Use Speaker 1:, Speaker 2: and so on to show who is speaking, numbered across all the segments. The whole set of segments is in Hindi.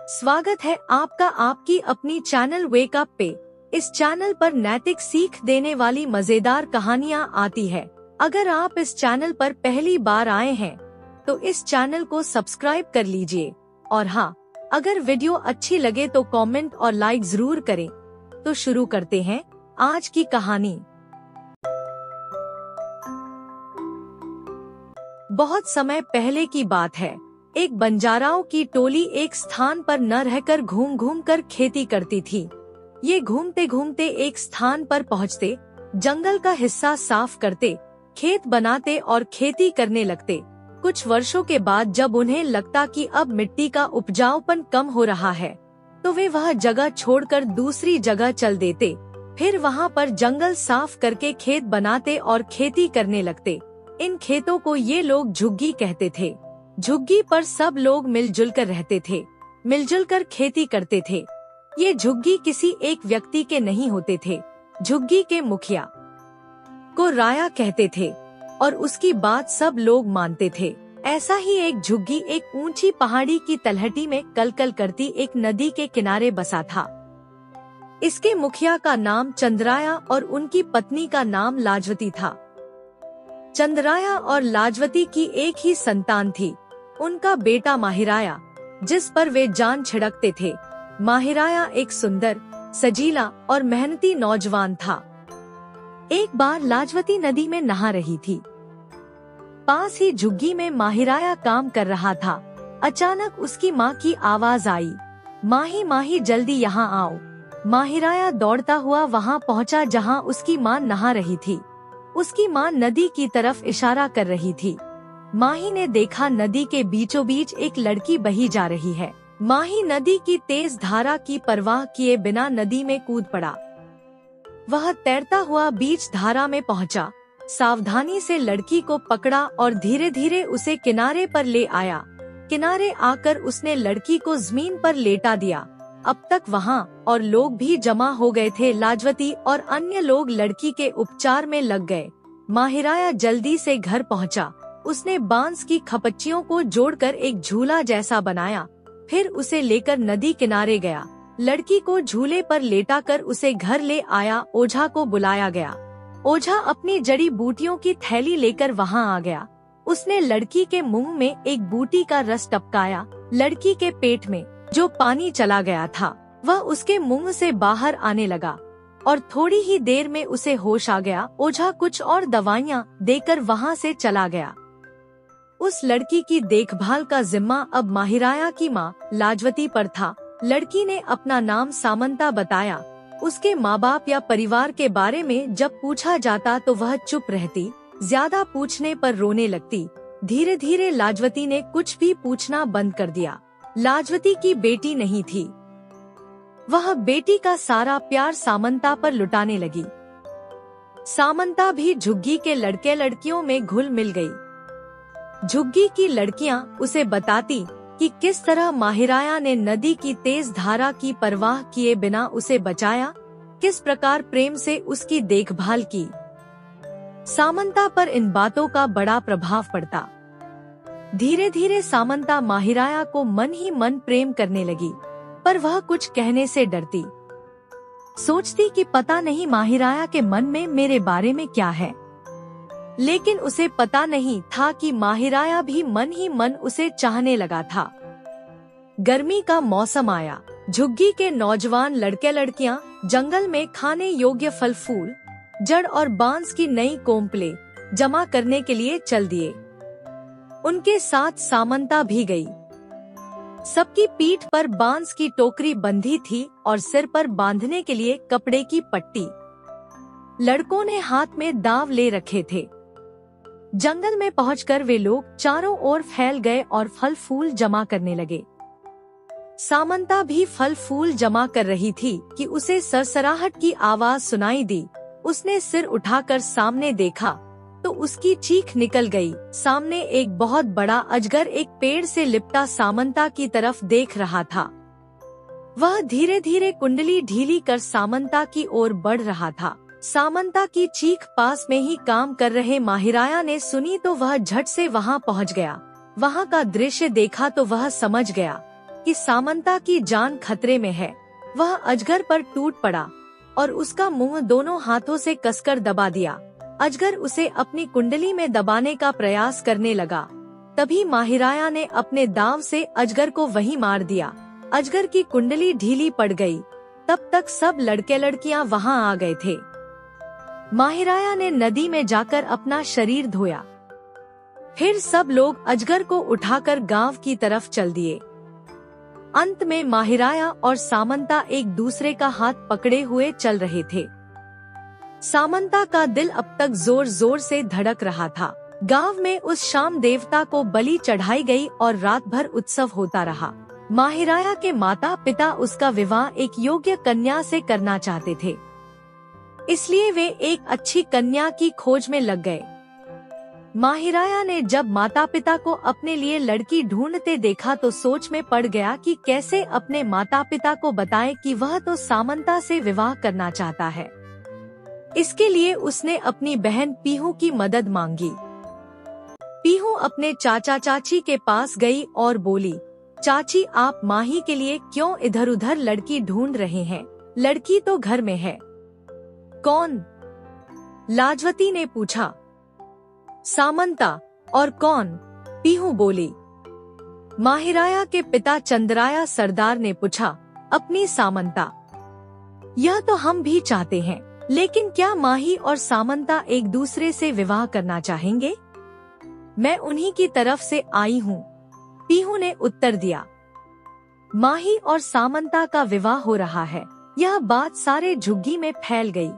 Speaker 1: स्वागत है आपका आपकी अपनी चैनल वेक अप पे। इस चैनल पर नैतिक सीख देने वाली मजेदार कहानियाँ आती है। अगर आप इस चैनल पर पहली बार आए हैं तो इस चैनल को सब्सक्राइब कर लीजिए और हाँ, अगर वीडियो अच्छी लगे तो कमेंट और लाइक जरूर करें। तो शुरू करते हैं आज की कहानी। बहुत समय पहले की बात है। एक बंजाराओं की टोली एक स्थान पर न रहकर घूम घूम कर खेती करती थी। ये घूमते घूमते एक स्थान पर पहुँचते, जंगल का हिस्सा साफ करते, खेत बनाते और खेती करने लगते। कुछ वर्षों के बाद जब उन्हें लगता कि अब मिट्टी का उपजाऊपन कम हो रहा है, तो वे वह जगह छोड़कर दूसरी जगह चल देते। फिर वहाँ पर जंगल साफ करके खेत बनाते और खेती करने लगते। इन खेतों को ये लोग झुग्गी कहते थे। झुग्गी पर सब लोग मिलजुल कर रहते थे, मिलजुल कर खेती करते थे। ये झुग्गी किसी एक व्यक्ति के नहीं होते थे। झुग्गी के मुखिया को राया कहते थे और उसकी बात सब लोग मानते थे। ऐसा ही एक झुग्गी एक ऊंची पहाड़ी की तलहटी में कलकल करती एक नदी के किनारे बसा था। इसके मुखिया का नाम चंद्राया और उनकी पत्नी का नाम लाजवती था। चंद्राया और लाजवती की एक ही संतान थी, उनका बेटा माहिराया, जिस पर वे जान छिड़कते थे। माहिराया एक सुंदर, सजीला और मेहनती नौजवान था। एक बार लाजवती नदी में नहा रही थी। पास ही झुग्गी में माहिराया काम कर रहा था। अचानक उसकी माँ की आवाज आई, माही माही जल्दी यहाँ आओ। माहिराया दौड़ता हुआ वहाँ पहुँचा जहाँ उसकी माँ नहा रही थी। उसकी माँ नदी की तरफ इशारा कर रही थी। माही ने देखा नदी के बीचों बीच एक लड़की बही जा रही है। माही नदी की तेज धारा की परवाह किए बिना नदी में कूद पड़ा। वह तैरता हुआ बीच धारा में पहुंचा, सावधानी से लड़की को पकड़ा और धीरे धीरे उसे किनारे पर ले आया। किनारे आकर उसने लड़की को जमीन पर लेटा दिया। अब तक वहाँ और लोग भी जमा हो गए थे। लाजवती और अन्य लोग लड़की के उपचार में लग गए। माहिराया जल्दी से घर पहुँचा। उसने बांस की खपच्चियों को जोड़कर एक झूला जैसा बनाया। फिर उसे लेकर नदी किनारे गया। लड़की को झूले पर लेटाकर उसे घर ले आया। ओझा को बुलाया गया। ओझा अपनी जड़ी बूटियों की थैली लेकर वहाँ आ गया। उसने लड़की के मुंह में एक बूटी का रस टपकाया। लड़की के पेट में जो पानी चला गया था वह उसके मुंह से बाहर आने लगा और थोड़ी ही देर में उसे होश आ गया। ओझा कुछ और दवाइयाँ देकर वहाँ से चला गया। उस लड़की की देखभाल का जिम्मा अब माहिराया की माँ लाजवती पर था। लड़की ने अपना नाम सामंता बताया। उसके माँ बाप या परिवार के बारे में जब पूछा जाता तो वह चुप रहती, ज्यादा पूछने पर रोने लगती। धीरे धीरे लाजवती ने कुछ भी पूछना बंद कर दिया। लाजवती की बेटी नहीं थी। वह बेटी का सारा प्यार सामंता पर लुटाने लगी। सामंता भी झुग्गी के लड़के लड़कियों में घुल मिल गई। झुग्गी की लड़कियां उसे बताती कि किस तरह माहिराया ने नदी की तेज धारा की परवाह किए बिना उसे बचाया, किस प्रकार प्रेम से उसकी देखभाल की। सामंता पर इन बातों का बड़ा प्रभाव पड़ता। धीरे धीरे सामंता माहिराया को मन ही मन प्रेम करने लगी, पर वह कुछ कहने से डरती। सोचती कि पता नहीं माहिराया के मन में मेरे बारे में क्या है। लेकिन उसे पता नहीं था कि माहिराया भी मन ही मन उसे चाहने लगा था। गर्मी का मौसम आया। झुग्गी के नौजवान लड़के लड़कियां जंगल में खाने योग्य फल फूल, जड़ और बांस की नई कोम्पले जमा करने के लिए चल दिए। उनके साथ सामंता भी गई। सबकी पीठ पर बांस की टोकरी बंधी थी और सिर पर बांधने के लिए कपड़े की पट्टी। लड़कों ने हाथ में दाव ले रखे थे। जंगल में पहुंचकर वे लोग चारों ओर फैल गए और फल फूल जमा करने लगे। सामंता भी फल फूल जमा कर रही थी कि उसे सरसराहट की आवाज सुनाई दी। उसने सिर उठाकर सामने देखा तो उसकी चीख निकल गई। सामने एक बहुत बड़ा अजगर एक पेड़ से लिपटा सामंता की तरफ देख रहा था। वह धीरे धीरे कुंडली ढीली कर सामंता की ओर बढ़ रहा था। सामंता की चीख पास में ही काम कर रहे माहिराया ने सुनी तो वह झट से वहां पहुंच गया। वहां का दृश्य देखा तो वह समझ गया कि सामंता की जान खतरे में है, वह अजगर पर टूट पड़ा और उसका मुंह दोनों हाथों से कसकर दबा दिया। अजगर उसे अपनी कुंडली में दबाने का प्रयास करने लगा। तभी माहिराया ने अपने दांव से अजगर को वहीं मार दिया। अजगर की कुंडली ढीली पड़ गई। तब तक सब लड़के लड़कियां वहां आ गए थे। माहिराया ने नदी में जाकर अपना शरीर धोया। फिर सब लोग अजगर को उठाकर गांव की तरफ चल दिए। अंत में माहिराया और सामंता एक दूसरे का हाथ पकड़े हुए चल रहे थे। सामंता का दिल अब तक जोर जोर से धड़क रहा था। गांव में उस शाम देवता को बलि चढ़ाई गई और रात भर उत्सव होता रहा। माहिराया के माता पिता उसका विवाह एक योग्य कन्या से करना चाहते थे, इसलिए वे एक अच्छी कन्या की खोज में लग गए। माहिराया ने जब माता पिता को अपने लिए लड़की ढूंढते देखा तो सोच में पड़ गया कि कैसे अपने माता पिता को बताए कि वह तो सामंता से विवाह करना चाहता है। इसके लिए उसने अपनी बहन पीहू की मदद मांगी। पीहू अपने चाचा चाची के पास गई और बोली, चाची आप माही के लिए क्यों इधर उधर लड़की ढूंढ रहे हैं? लड़की तो घर में है। कौन? लाजवती ने पूछा। सामंता। और कौन? पीहू बोली। माहिराया के पिता चंद्राया सरदार ने पूछा, अपनी सामंता। यह तो हम भी चाहते हैं, लेकिन क्या माही और सामंता एक दूसरे से विवाह करना चाहेंगे? मैं उन्हीं की तरफ से आई हूँ, पीहू ने उत्तर दिया। माही और सामंता का विवाह हो रहा है। यह बात सारे झुग्गी में फैल गई।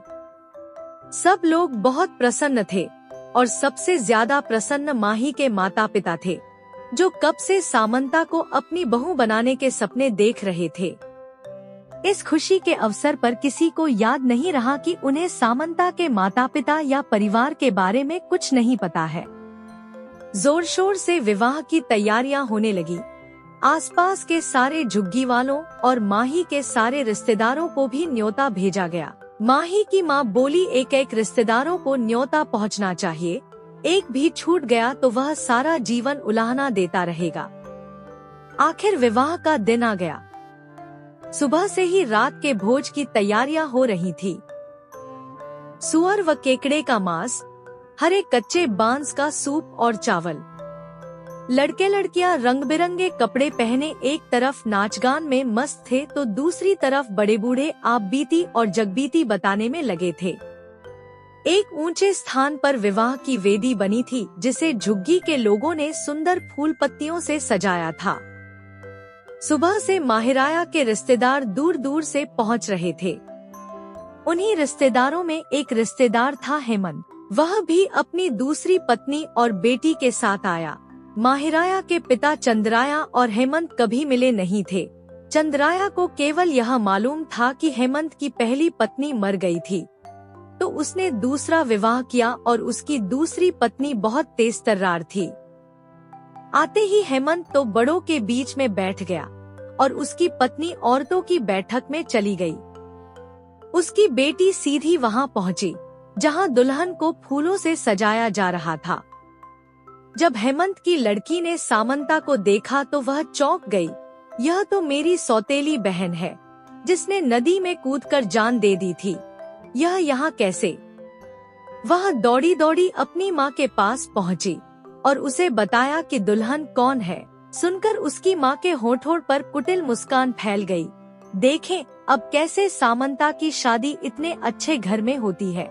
Speaker 1: सब लोग बहुत प्रसन्न थे और सबसे ज्यादा प्रसन्न माही के माता पिता थे, जो कब से सामंता को अपनी बहू बनाने के सपने देख रहे थे। इस खुशी के अवसर पर किसी को याद नहीं रहा कि उन्हें सामंता के माता पिता या परिवार के बारे में कुछ नहीं पता है। जोर शोर से विवाह की तैयारियां होने लगी। आसपास के सारे झुग्गी वालों और माही के सारे रिश्तेदारों को भी न्योता भेजा गया। माही की माँ बोली, एक एक रिश्तेदारों को न्योता पहुँचना चाहिए, एक भी छूट गया तो वह सारा जीवन उलाहना देता रहेगा। आखिर विवाह का दिन आ गया। सुबह से ही रात के भोज की तैयारियां हो रही थी। सुअर व केकड़े का मांस, हरे कच्चे बांस का सूप और चावल। लड़के लड़कियां रंग बिरंगे कपड़े पहने एक तरफ नाचगान में मस्त थे तो दूसरी तरफ बड़े बूढ़े आप बीती और जगबीती बताने में लगे थे। एक ऊंचे स्थान पर विवाह की वेदी बनी थी, जिसे झुग्गी के लोगों ने सुंदर फूल पत्तियों से सजाया था। सुबह से माहिराया के रिश्तेदार दूर दूर से पहुंच रहे थे। उन्हीं रिश्तेदारों में एक रिश्तेदार था हेमंत। वह भी अपनी दूसरी पत्नी और बेटी के साथ आया। माहिराया के पिता चंद्राया और हेमंत कभी मिले नहीं थे। चंद्राया को केवल यह मालूम था कि हेमंत की पहली पत्नी मर गई थी, तो उसने दूसरा विवाह किया और उसकी दूसरी पत्नी बहुत तेज तर्रार थी। आते ही हेमंत तो बड़ों के बीच में बैठ गया और उसकी पत्नी औरतों की बैठक में चली गई। उसकी बेटी सीधी वहां पहुंची जहां दुल्हन को फूलों से सजाया जा रहा था। जब हेमंत की लड़की ने सामंता को देखा तो वह चौंक गई। यह तो मेरी सौतेली बहन है, जिसने नदी में कूदकर जान दे दी थी। यह यहाँ कैसे? वह दौड़ी दौड़ी अपनी माँ के पास पहुँची और उसे बताया कि दुल्हन कौन है। सुनकर उसकी माँ के होठों पर कुटिल मुस्कान फैल गई। देखें अब कैसे सामंता की शादी इतने अच्छे घर में होती है।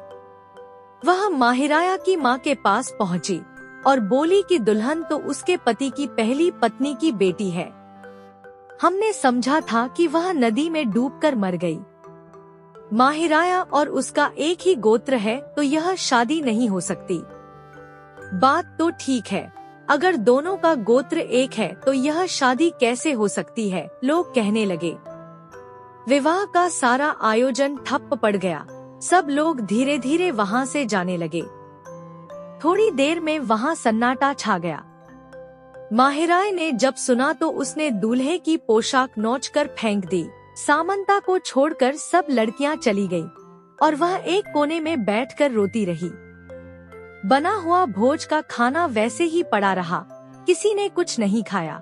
Speaker 1: वह माहिराया की माँ के पास पहुँची और बोली कि दुल्हन तो उसके पति की पहली पत्नी की बेटी है। हमने समझा था कि वह नदी में डूबकर मर गई। माहिराया और उसका एक ही गोत्र है तो यह शादी नहीं हो सकती। बात तो ठीक है, अगर दोनों का गोत्र एक है तो यह शादी कैसे हो सकती है, लोग कहने लगे। विवाह का सारा आयोजन ठप्प पड़ गया। सब लोग धीरे धीरे वहां से जाने लगे। थोड़ी देर में वहां सन्नाटा छा गया। माहिराय ने जब सुना तो उसने दूल्हे की पोशाक नोचकर फेंक दी। सामंता को छोड़कर सब लड़कियां चली गईं और वह एक कोने में बैठकर रोती रही। बना हुआ भोज का खाना वैसे ही पड़ा रहा, किसी ने कुछ नहीं खाया।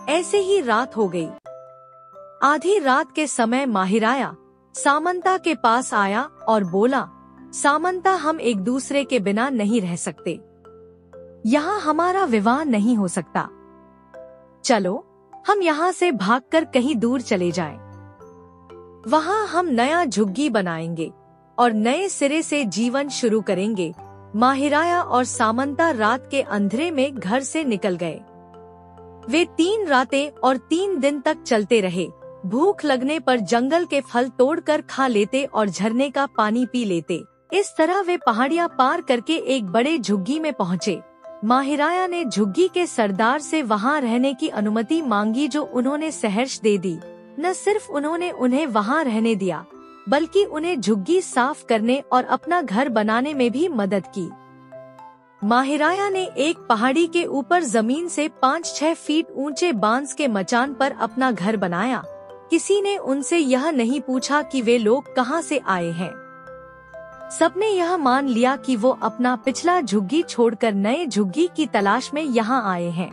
Speaker 1: ऐसे ही रात हो गई। आधी रात के समय माहिराया सामंता के पास आया और बोला, सामंता, हम एक दूसरे के बिना नहीं रह सकते। यहाँ हमारा विवाह नहीं हो सकता। चलो हम यहाँ से भागकर कहीं दूर चले जाएं। वहाँ हम नया झुग्गी बनाएंगे और नए सिरे से जीवन शुरू करेंगे। माहिराया और सामंता रात के अंधेरे में घर से निकल गए। वे 3 रातें और 3 दिन तक चलते रहे। भूख लगने पर जंगल के फल तोड़कर खा लेते और झरने का पानी पी लेते। इस तरह वे पहाड़ियाँ पार करके एक बड़े झुग्गी में पहुँचे। माहिराया ने झुग्गी के सरदार से वहाँ रहने की अनुमति मांगी, जो उन्होंने सहर्ष दे दी। न सिर्फ उन्होंने उन्हें वहाँ रहने दिया, बल्कि उन्हें झुग्गी साफ करने और अपना घर बनाने में भी मदद की। माहिराया ने एक पहाड़ी के ऊपर जमीन से 5-6 फीट ऊंचे बांस के मचान पर अपना घर बनाया। किसी ने उनसे यह नहीं पूछा कि वे लोग कहाँ से आए हैं। सबने यह मान लिया कि वो अपना पिछला झुग्गी छोड़कर नए झुग्गी की तलाश में यहाँ आए हैं।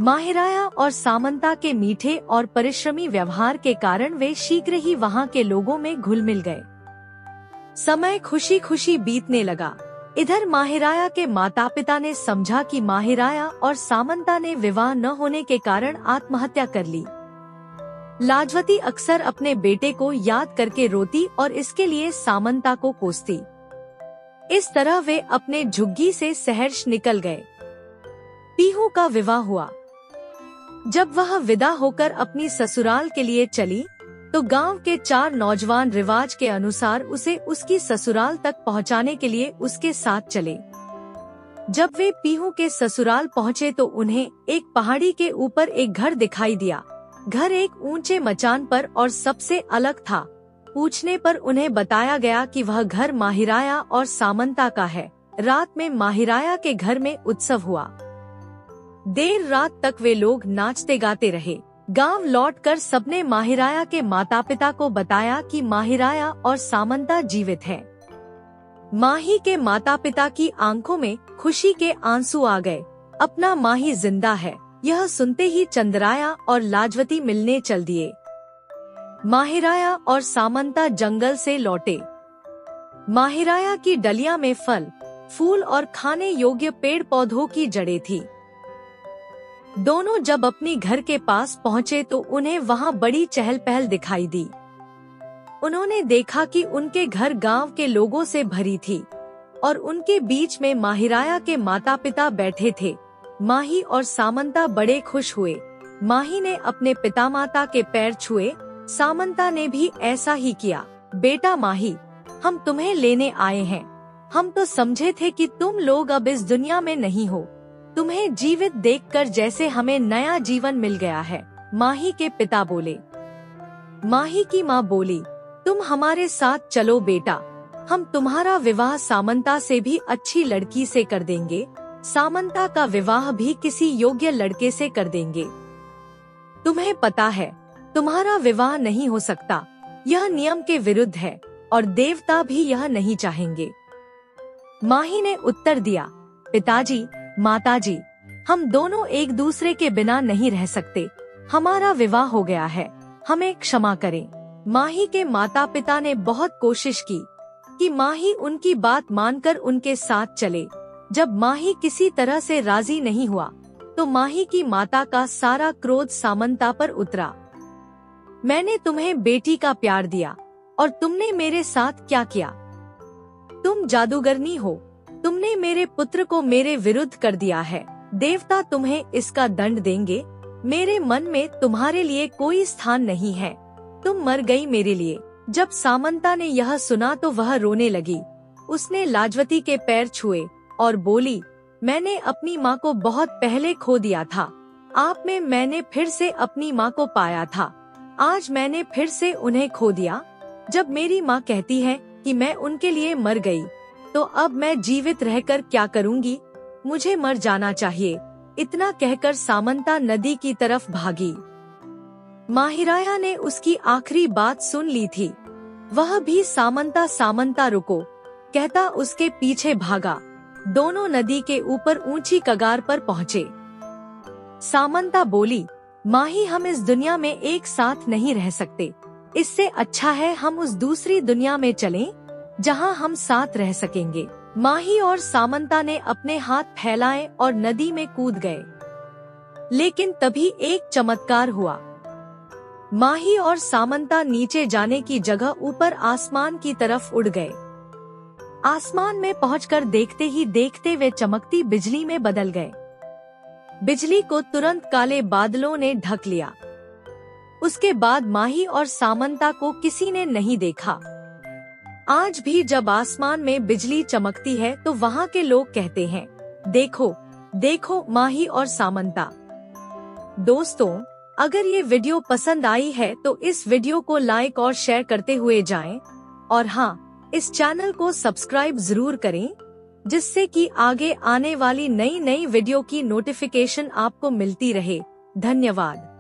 Speaker 1: माहिराया और सामंता के मीठे और परिश्रमी व्यवहार के कारण वे शीघ्र ही वहाँ के लोगों में घुल मिल गए। समय खुशी खुशी बीतने लगा। इधर माहिराया के माता पिता ने समझा कि माहिराया और सामंता ने विवाह न होने के कारण आत्महत्या कर ली। लाजवती अक्सर अपने बेटे को याद करके रोती और इसके लिए सामंता को कोसती। इस तरह वे अपने झुग्गी से सहर्ष निकल गए। पीहू का विवाह हुआ। जब वह विदा होकर अपनी ससुराल के लिए चली, तो गांव के 4 नौजवान रिवाज के अनुसार उसे उसकी ससुराल तक पहुंचाने के लिए उसके साथ चले। जब वे पीहू के ससुराल पहुंचे तो उन्हें एक पहाड़ी के ऊपर एक घर दिखाई दिया। घर एक ऊंचे मचान पर और सबसे अलग था। पूछने पर उन्हें बताया गया कि वह घर माहिराया और सामंता का है। रात में माहिराया के घर में उत्सव हुआ। देर रात तक वे लोग नाचते गाते रहे। गांव लौटकर सबने माहिराया के माता पिता को बताया कि माहिराया और सामंता जीवित हैं। माही के माता पिता की आंखों में खुशी के आंसू आ गए। अपना माही जिंदा है, यह सुनते ही चंद्राया और लाजवती मिलने चल दिए। माहिराया और सामंता जंगल से लौटे। माहिराया की डलिया में फल, फूल और खाने योग्य पेड़ पौधों की जड़ें थी। दोनों जब अपनी घर के पास पहुँचे तो उन्हें वहाँ बड़ी चहल पहल दिखाई दी। उन्होंने देखा कि उनके घर गांव के लोगों से भरी थी और उनके बीच में माहिराया के माता पिता बैठे थे। माही और सामंता बड़े खुश हुए। माही ने अपने पिता माता के पैर छुए। सामंता ने भी ऐसा ही किया। बेटा माही, हम तुम्हें लेने आए हैं। हम तो समझे थे कि तुम लोग अब इस दुनिया में नहीं हो। तुम्हें जीवित देखकर जैसे हमें नया जीवन मिल गया है। माही के पिता बोले। माही की माँ बोली, तुम हमारे साथ चलो बेटा, हम तुम्हारा विवाह सामंता से भी अच्छी लड़की से कर देंगे। सामंता का विवाह भी किसी योग्य लड़के से कर देंगे। तुम्हें पता है तुम्हारा विवाह नहीं हो सकता, यह नियम के विरुद्ध है और देवता भी यह नहीं चाहेंगे। माही ने उत्तर दिया, पिताजी, माताजी, हम दोनों एक दूसरे के बिना नहीं रह सकते। हमारा विवाह हो गया है, हमें क्षमा करें। माही के माता पिता ने बहुत कोशिश की कि माही उनकी बात मानकर उनके साथ चले। जब माही किसी तरह से राजी नहीं हुआ तो माही की माता का सारा क्रोध सामंता पर उतरा। मैंने तुम्हें बेटी का प्यार दिया और तुमने मेरे साथ क्या किया? तुम जादूगरनी हो। तुमने मेरे पुत्र को मेरे विरुद्ध कर दिया है। देवता तुम्हें इसका दंड देंगे। मेरे मन में तुम्हारे लिए कोई स्थान नहीं है। तुम मर गई मेरे लिए। जब सामंता ने यह सुना तो वह रोने लगी। उसने लाजवती के पैर छुए और बोली, मैंने अपनी माँ को बहुत पहले खो दिया था। आप में मैंने फिर से अपनी माँ को पाया था। आज मैंने फिर से उन्हें खो दिया। जब मेरी माँ कहती है कि मैं उनके लिए मर गई, तो अब मैं जीवित रहकर क्या करूँगी? मुझे मर जाना चाहिए। इतना कहकर सामंता नदी की तरफ भागी। माहिराया ने उसकी आखिरी बात सुन ली थी। वह भी सामंता सामंता रुको कहता उसके पीछे भागा। दोनों नदी के ऊपर ऊंची कगार पर पहुँचे। सामंता बोली, माही, हम इस दुनिया में एक साथ नहीं रह सकते। इससे अच्छा है हम उस दूसरी दुनिया में चलें, जहां हम साथ रह सकेंगे। माही और सामंता ने अपने हाथ फैलाए और नदी में कूद गए। लेकिन तभी एक चमत्कार हुआ। माही और सामंता नीचे जाने की जगह ऊपर आसमान की तरफ उड़ गए। आसमान में पहुंचकर देखते ही देखते वे चमकती बिजली में बदल गए। बिजली को तुरंत काले बादलों ने ढक लिया। उसके बाद माही और सामंता को किसी ने नहीं देखा। आज भी जब आसमान में बिजली चमकती है तो वहाँ के लोग कहते हैं, देखो देखो माही और सामंता। दोस्तों, अगर ये वीडियो पसंद आई है तो इस वीडियो को लाइक और शेयर करते हुए जाएं। और हाँ, इस चैनल को सब्सक्राइब जरूर करें, जिससे कि आगे आने वाली नई वीडियो की नोटिफिकेशन आपको मिलती रहे। धन्यवाद।